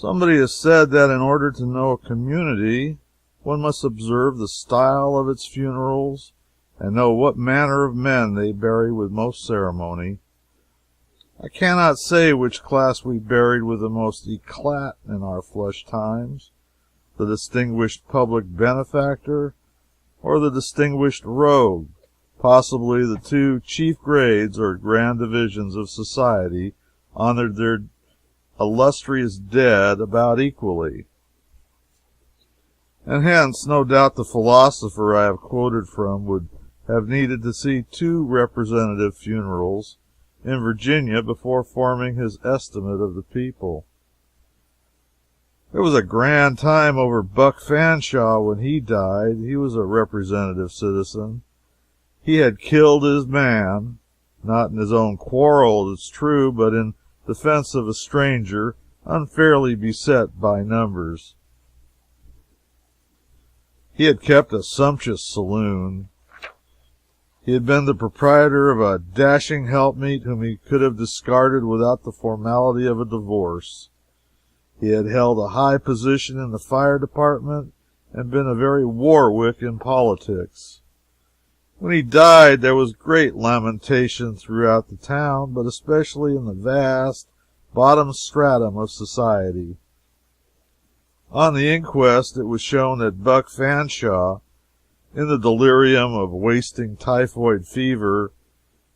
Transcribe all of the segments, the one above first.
Somebody has said that in order to know a community, one must observe the style of its funerals and know what manner of men they bury with most ceremony. I cannot say which class we buried with the most eclat in our flush times, the distinguished public benefactor or the distinguished rogue, possibly the two chief grades or grand divisions of society honored their illustrious dead about equally. And hence, no doubt the philosopher I have quoted from would have needed to see two representative funerals in Virginia before forming his estimate of the people. It was a grand time over Buck Fanshaw when he died. He was a representative citizen. He had killed his man, not in his own quarrel, it's true, but in defense of a stranger unfairly beset by numbers. He had kept a sumptuous saloon. He had been the proprietor of a dashing helpmeet whom he could have discarded without the formality of a divorce. He had held a high position in the fire department and been a very Warwick in politics. When he died, there was great lamentation throughout the town, but especially in the vast bottom stratum of society. On the inquest, it was shown that Buck Fanshaw, in the delirium of wasting typhoid fever,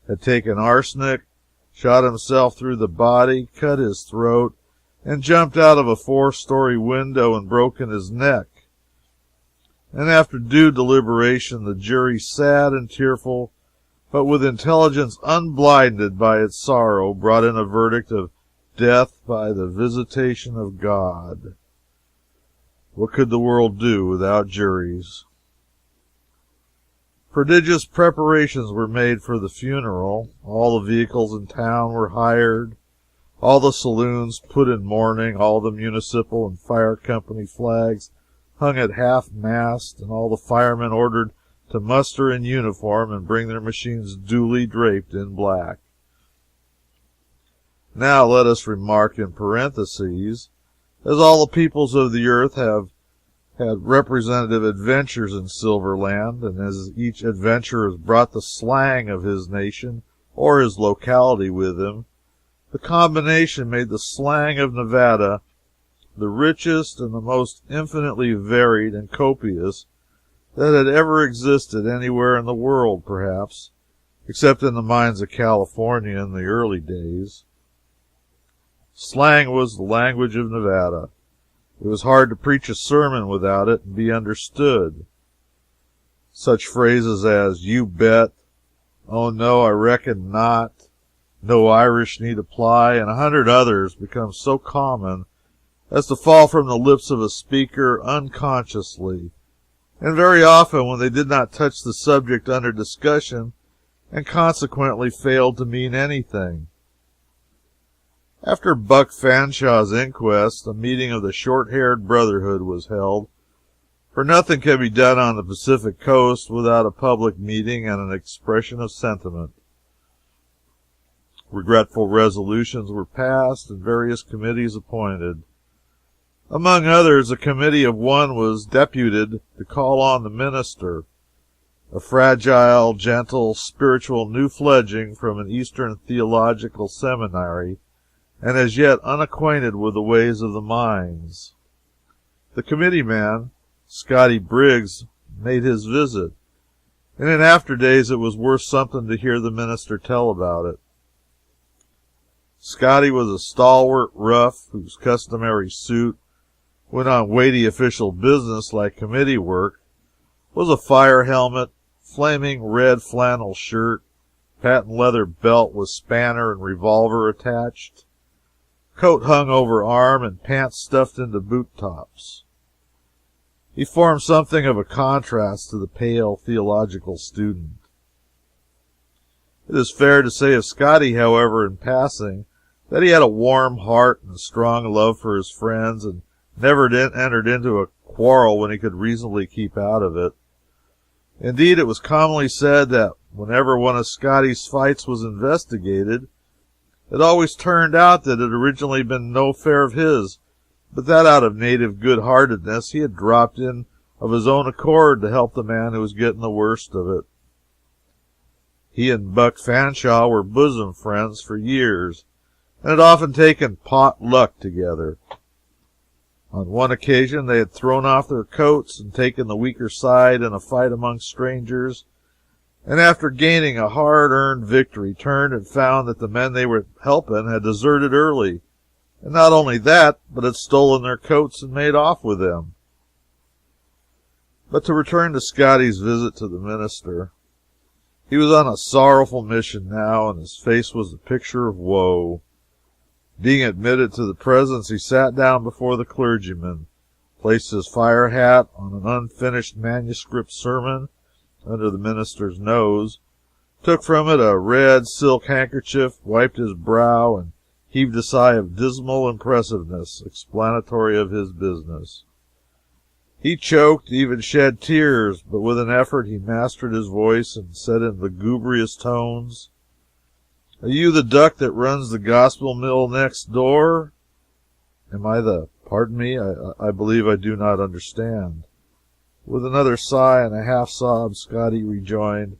had taken arsenic, shot himself through the body, cut his throat, and jumped out of a 4-story window and broken his neck. And after due deliberation, the jury, sad and tearful, but with intelligence unblinded by its sorrow, brought in a verdict of death by the visitation of God. What could the world do without juries? Prodigious preparations were made for the funeral. All the vehicles in town were hired, all the saloons put in mourning, all the municipal and fire company flags hung at half-mast, and all the firemen ordered to muster in uniform and bring their machines duly draped in black. Now let us remark in parentheses, as all the peoples of the earth have had representative adventures in Silverland, and as each adventurer has brought the slang of his nation or his locality with him, the combination made the slang of Nevada the richest and the most infinitely varied and copious that had ever existed anywhere in the world, perhaps, except in the mines of California in the early days. Slang was the language of Nevada. It was hard to preach a sermon without it and be understood. Such phrases as, "You bet," "Oh no, I reckon not," "No Irish need apply," and 100 others become so common as to fall from the lips of a speaker unconsciously, and very often when they did not touch the subject under discussion, and consequently failed to mean anything. After Buck Fanshaw's inquest, a meeting of the Short-Haired Brotherhood was held, for nothing can be done on the Pacific Coast without a public meeting and an expression of sentiment. Regretful resolutions were passed and various committees appointed. Among others, a committee of one was deputed to call on the minister, a fragile, gentle, spiritual new fledgling from an Eastern theological seminary, and as yet unacquainted with the ways of the mines. The committee man, Scotty Briggs, made his visit, and in after days it was worth something to hear the minister tell about it. Scotty was a stalwart rough whose customary suit, when on weighty official business like committee work, was a fire helmet, flaming red flannel shirt, patent leather belt with spanner and revolver attached, coat hung over arm, and pants stuffed into boot tops. He formed something of a contrast to the pale theological student. It is fair to say of Scotty, however, in passing, that he had a warm heart and a strong love for his friends, and never entered into a quarrel when he could reasonably keep out of it. Indeed, it was commonly said that whenever one of Scotty's fights was investigated, it always turned out that it had originally been no affair of his, but that out of native good-heartedness he had dropped in of his own accord to help the man who was getting the worst of it. He and Buck Fanshaw were bosom friends for years, and had often taken pot luck together. On one occasion they had thrown off their coats and taken the weaker side in a fight among strangers, and after gaining a hard-earned victory, turned and found that the men they were helping had deserted early, and not only that, but had stolen their coats and made off with them. But to return to Scotty's visit to the minister. He was on a sorrowful mission now, and his face was the picture of woe. Being admitted to the presence, he sat down before the clergyman, placed his fire hat on an unfinished manuscript sermon under the minister's nose, took from it a red silk handkerchief, wiped his brow, and heaved a sigh of dismal impressiveness, explanatory of his business. He choked, even shed tears, but with an effort he mastered his voice and said in lugubrious tones, "Are you the duck that runs the gospel mill next door?" "Am I the, pardon me, I believe I do not understand." With another sigh and a half-sob, Scotty rejoined,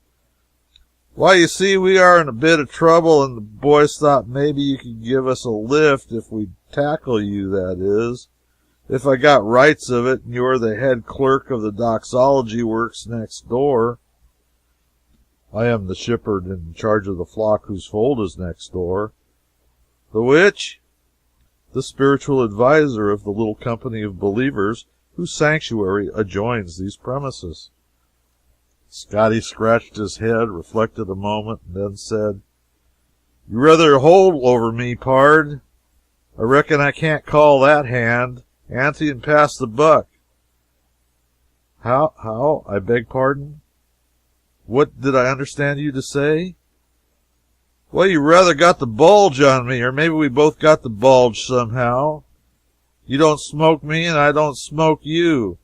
"Why, you see, we are in a bit of trouble, and the boys thought maybe you could give us a lift if we'd tackle you, that is. If I got rights of it, and you're the head clerk of the doxology works next door." "I am the shepherd in charge of the flock whose fold is next door." "The which?" "The spiritual adviser of the little company of believers whose sanctuary adjoins these premises." Scotty scratched his head, reflected a moment, and then said, "You rather hold over me, pard. I reckon I can't call that hand. Ante and pass the buck." How? I beg pardon? What did I understand you to say?" "Well, you rather got the bulge on me, or maybe we both got the bulge somehow. You don't smoke me, and I don't smoke you.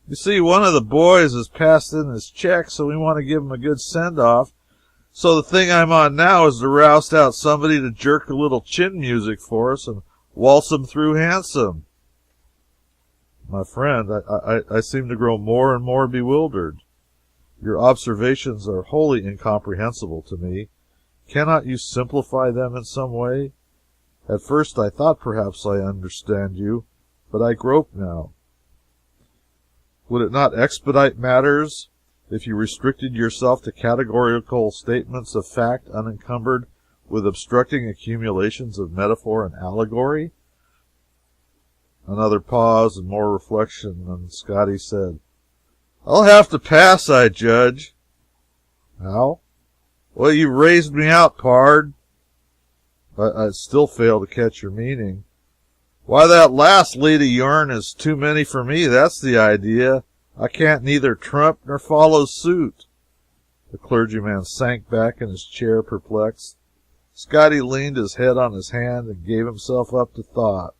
You see, one of the boys has passed in his check, so we want to give him a good send-off. So the thing I'm on now is to roust out somebody to jerk a little chin music for us and waltz him through handsome." "My friend, I seem to grow more and more bewildered. Your observations are wholly incomprehensible to me. Cannot you simplify them in some way? At first I thought perhaps I understand you, but I grope now. Would it not expedite matters if you restricted yourself to categorical statements of fact unencumbered with obstructing accumulations of metaphor and allegory?" Another pause and more reflection, and Scotty said, "I'll have to pass, I judge." "How?" "Well, you raised me out, pard." I still fail to catch your meaning." "Why, that last lead of yourn is too many for me, that's the idea. I can't neither trump nor follow suit." The clergyman sank back in his chair, perplexed. Scotty leaned his head on his hand and gave himself up to thought.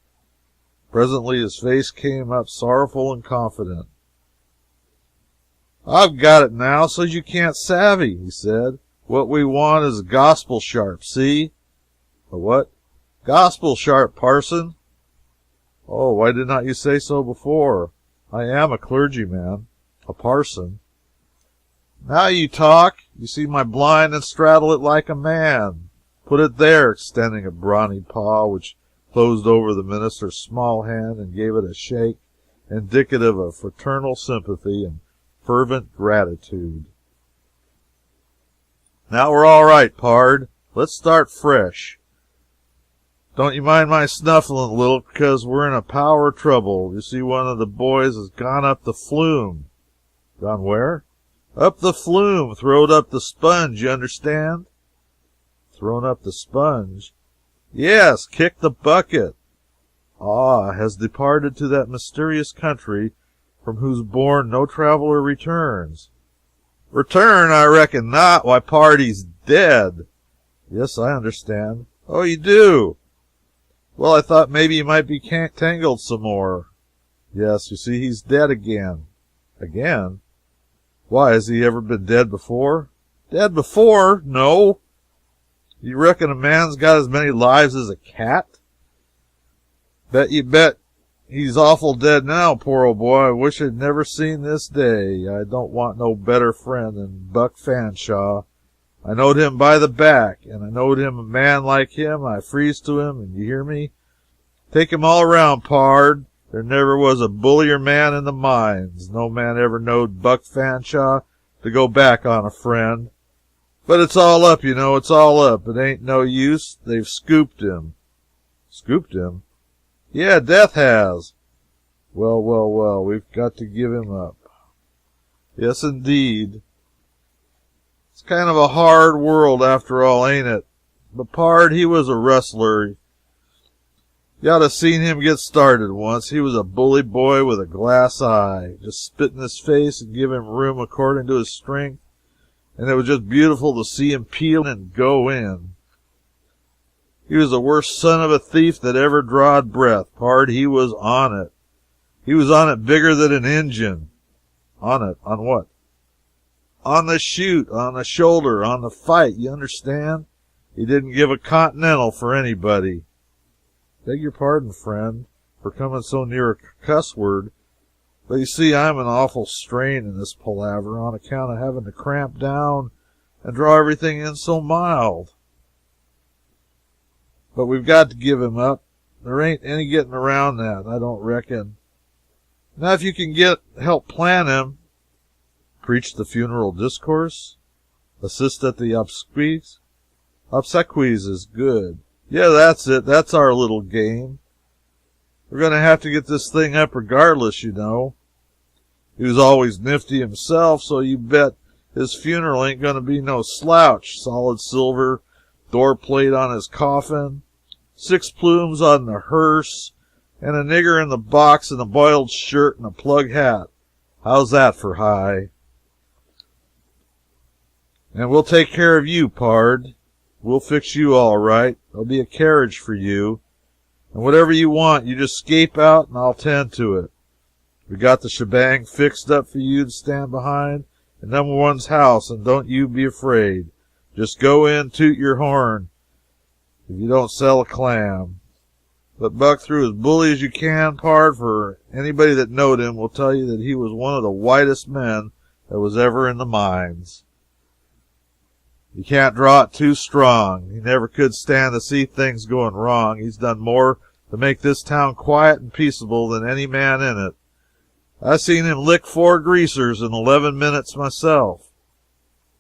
Presently his face came up sorrowful and confident. "I've got it now, so's you can't savvy," he said. "What we want is a gospel sharp, see?" "A what?" "Gospel sharp, parson." "Oh, why did not you say so before? I am a clergyman, a parson." "Now you talk. You see my blind and straddle it like a man. Put it there," extending a brawny paw which closed over the minister's small hand and gave it a shake indicative of fraternal sympathy and fervent gratitude. "Now we're all right, pard. Let's start fresh. Don't you mind my snuffling a little, because we're in a power of trouble. You see, one of the boys has gone up the flume." "Gone where?" "Up the flume. Throwed up the sponge, you understand." "Thrown up the sponge?" "Yes, kicked the bucket." "Ah, has departed to that mysterious country from whose bourne no traveler returns." "Return? I reckon not. Why, pard, he's dead." "Yes, I understand." "Oh, you do? Well, I thought maybe you might be tangled some more." "Yes, you see, he's dead again." "Again? Why, has he ever been dead before?" "Dead before? No." "You reckon a man's got as many lives as a cat?" "Bet you bet He's awful dead now, poor old boy. I wish I'd never seen this day. I don't want no better friend than Buck Fanshaw. I knowed him by the back, and I knowed him a man like him. I freeze to him, and you hear me? Take him all around, pard. There never was a bullier man in the mines. No man ever knowed Buck Fanshaw to go back on a friend. But it's all up, you know, it's all up. It ain't no use. They've scooped him. Scooped him? Yeah, death has. Well, well, well, we've got to give him up. Yes, indeed. It's kind of a hard world after all, ain't it? But, pard, he was a wrestler. You ought to seen him get started once. He was a bully boy with a glass eye. Just spit in his face and give him room according to his strength. And it was just beautiful to see him peel and go in. He was the worst son of a thief that ever drawed breath. Pard, he was on it. He was on it bigger than an Injun. On it? On what? On the shoot, on the shoulder, on the fight, you understand? He didn't give a continental for anybody. Beg your pardon, friend, for coming so near a cuss word, but you see, I'm an awful strain in this palaver on account of having to cramp down and draw everything in so mild. But we've got to give him up. There ain't any getting around that, I don't reckon. Now, if you can help plan him, preach the funeral discourse, assist at the obsequies is good. Yeah, that's it. That's our little game. We're going to have to get this thing up regardless, you know. He was always nifty himself, so you bet his funeral ain't going to be no slouch. Solid silver door plate on his coffin, 6 plumes on the hearse, and a nigger in the box in a boiled shirt and a plug hat. How's that for high? And we'll take care of you, pard. We'll fix you all right. There'll be a carriage for you. And whatever you want, you just scape out and I'll tend to it. We got the shebang fixed up for you to stand behind in number one's house, and don't you be afraid. Just go in, toot your horn, if you don't sell a clam. But Buck, through as bully as you can, pard, for anybody that knowed him will tell you that he was one of the whitest men that was ever in the mines. You can't draw it too strong. He never could stand to see things going wrong. He's done more to make this town quiet and peaceable than any man in it. I seen him lick 4 greasers in 11 minutes myself.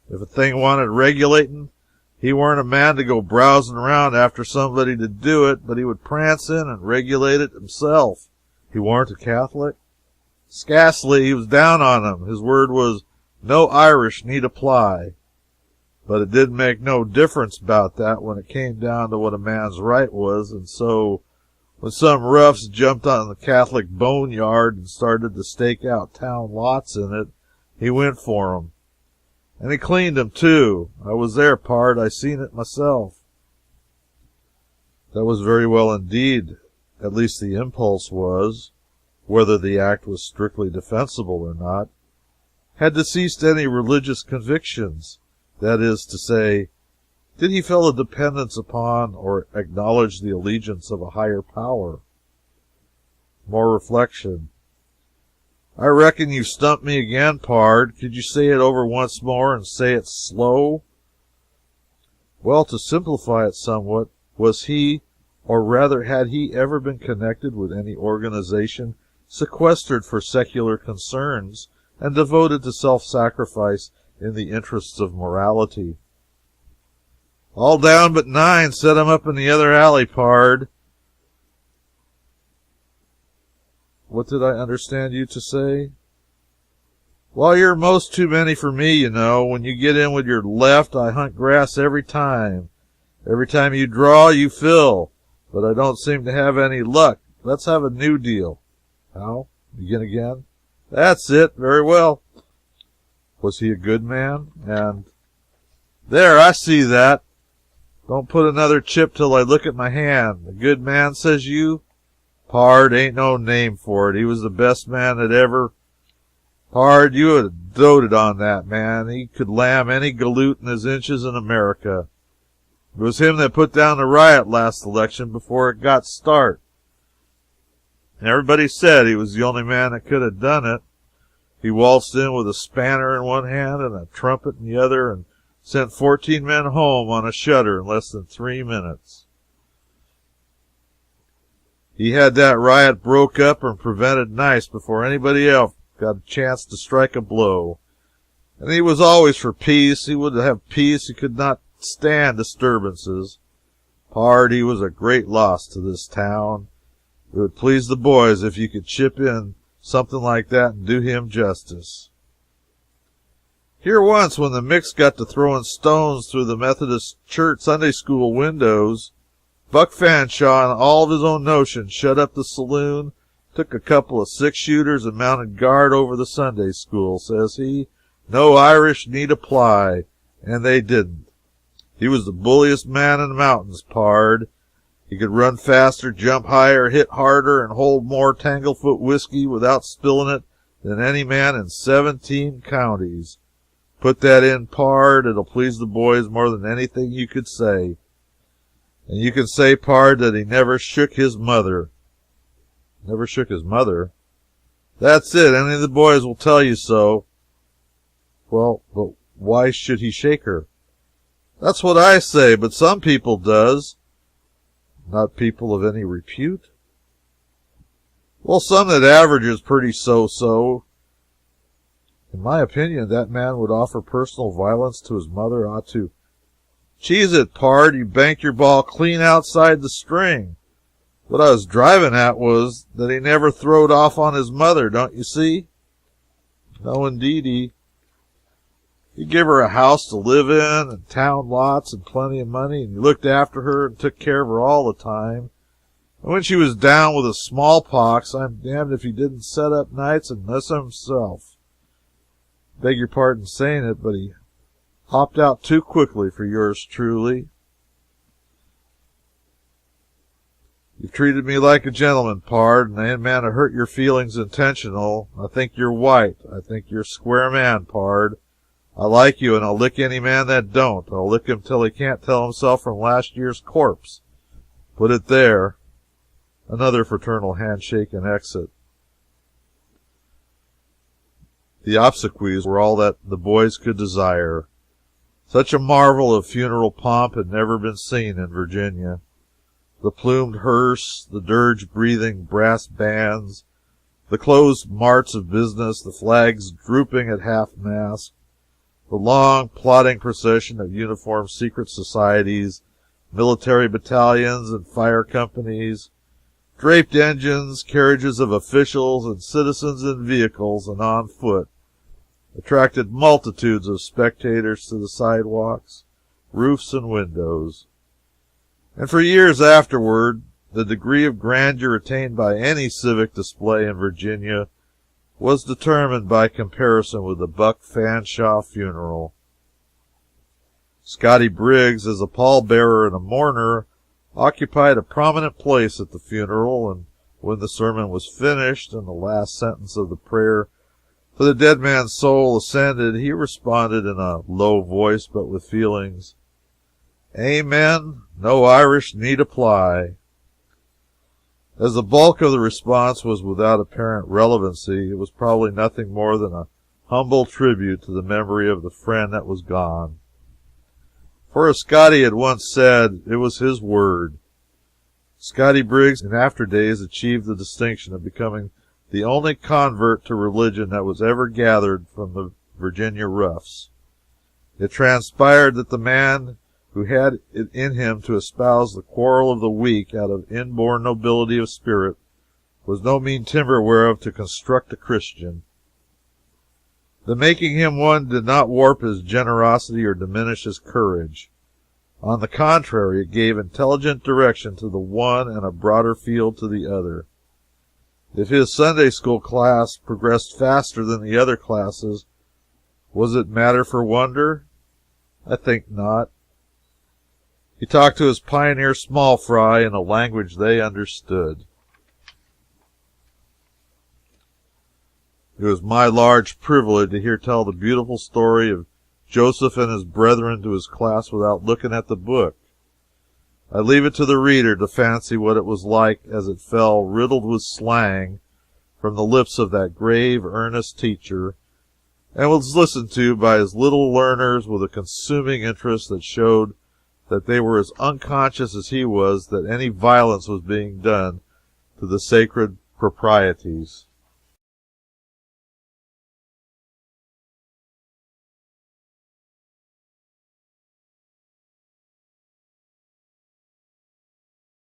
If a thing wanted regulating, he weren't a man to go browsing around after somebody to do it, but he would prance in and regulate it himself. He weren't a Catholic. Scasely, he was down on him. His word was, no Irish need apply. But it didn't make no difference about that when it came down to what a man's right was, and so when some roughs jumped on the Catholic boneyard and started to stake out town lots in it, he went for 'em. And he cleaned 'em, too. I was there, pard. I seen it myself. That was very well indeed. At least the impulse was, whether the act was strictly defensible or not. Had deceased any religious convictions? That is to say, did he feel a dependence upon or acknowledge the allegiance of a higher power? More reflection. I reckon you've stumped me again, pard. Could you say it over once more and say it slow? Well, to simplify it somewhat, was he, or rather had he ever been connected with any organization sequestered for secular concerns and devoted to self-sacrifice in the interests of morality? All down but 9. Set 'em up in the other alley, pard. What did I understand you to say? Well, you're most too many for me, you know. When you get in with your left, I hunt grass every time. Every time you draw, you fill. But I don't seem to have any luck. Let's have a new deal. How? Begin again? That's it. Very well. Was he a good man? And there, I see that. Don't put another chip till I look at my hand. A good man, says you? Pard, ain't no name for it. He was the best man that ever... Pard, you would have doted on that man. He could lamb any galoot in his inches in America. It was him that put down the riot last election before it got start. and everybody said he was the only man that could have done it. He waltzed in with a spanner in one hand and a trumpet in the other and sent 14 men home on a shutter in less than 3 minutes. He had that riot broke up and prevented nice before anybody else got a chance to strike a blow. And he was always for peace. He would have peace. He could not stand disturbances. Pard, he was a great loss to this town. It would please the boys if you could chip in something like that and do him justice. Here once, when the Micks got to throwing stones through the Methodist Church Sunday school windows, Buck Fanshaw, and all of his own notions, shut up the saloon, took a couple of 6-shooters, and mounted guard over the Sunday school. Says he, no Irish need apply, and they didn't. He was the bulliest man in the mountains, Pard. He could run faster, jump higher, hit harder, and hold more Tanglefoot whiskey without spilling it than any man in 17 counties. Put that in, Pard. It'll please the boys more than anything you could say. And you can say, Pard, that he never shook his mother. Never shook his mother? That's it. Any of the boys will tell you so. Well, but why should he shake her? That's what I say, but some people does. Not people of any repute? Well, some that averages pretty so-so. In my opinion, that man would offer personal violence to his mother ought to. Cheese it, Pard, you banked your ball clean outside the string. What I was driving at was that he never throwed off on his mother, don't you see? No, indeedy. He gave her a house to live in, and town lots, and plenty of money, and he looked after her and took care of her all the time. And when she was down with the smallpox, I'm damned if he didn't set up nights and nurse himself. Beg your pardon saying it, but he hopped out too quickly for yours truly. You've treated me like a gentleman, Pard, and I ain't man to hurt your feelings intentional. I think you're white. I think you're a square man, Pard. I like you, and I'll lick any man that don't. I'll lick him till he can't tell himself from last year's corpse. Put it there. Another fraternal handshake and exit. The obsequies were all that the boys could desire. Such a marvel of funeral pomp had never been seen in Virginia. The plumed hearse, the dirge-breathing brass bands, the closed marts of business, the flags drooping at half-mast, the long, plodding procession of uniformed secret societies, military battalions and fire companies, draped engines, carriages of officials and citizens in vehicles and on foot, attracted multitudes of spectators to the sidewalks, roofs, and windows. And for years afterward, the degree of grandeur attained by any civic display in Virginia was determined by comparison with the Buck Fanshaw funeral. Scotty Briggs, as a pallbearer and a mourner, occupied a prominent place at the funeral, and when the sermon was finished and the last sentence of the prayer for the dead man's soul ascended, he responded in a low voice but with feelings, Amen, no Irish need apply. As the bulk of the response was without apparent relevancy, it was probably nothing more than a humble tribute to the memory of the friend that was gone. For as Scotty had once said, it was his word. Scotty Briggs in after days achieved the distinction of becoming the only convert to religion that was ever gathered from the Virginia roughs. It transpired that the man who had it in him to espouse the quarrel of the weak out of inborn nobility of spirit was no mean timber whereof to construct a Christian. The making him one did not warp his generosity or diminish his courage. On the contrary, it gave intelligent direction to the one and a broader field to the other. If his Sunday school class progressed faster than the other classes, was it matter for wonder? I think not. He talked to his pioneer small fry in a language they understood. It was my large privilege to hear tell the beautiful story of Joseph and his brethren to his class without looking at the book. I leave it to the reader to fancy what it was like as it fell, riddled with slang, from the lips of that grave, earnest teacher, and was listened to by his little learners with a consuming interest that showed that they were as unconscious as he was that any violence was being done to the sacred proprieties.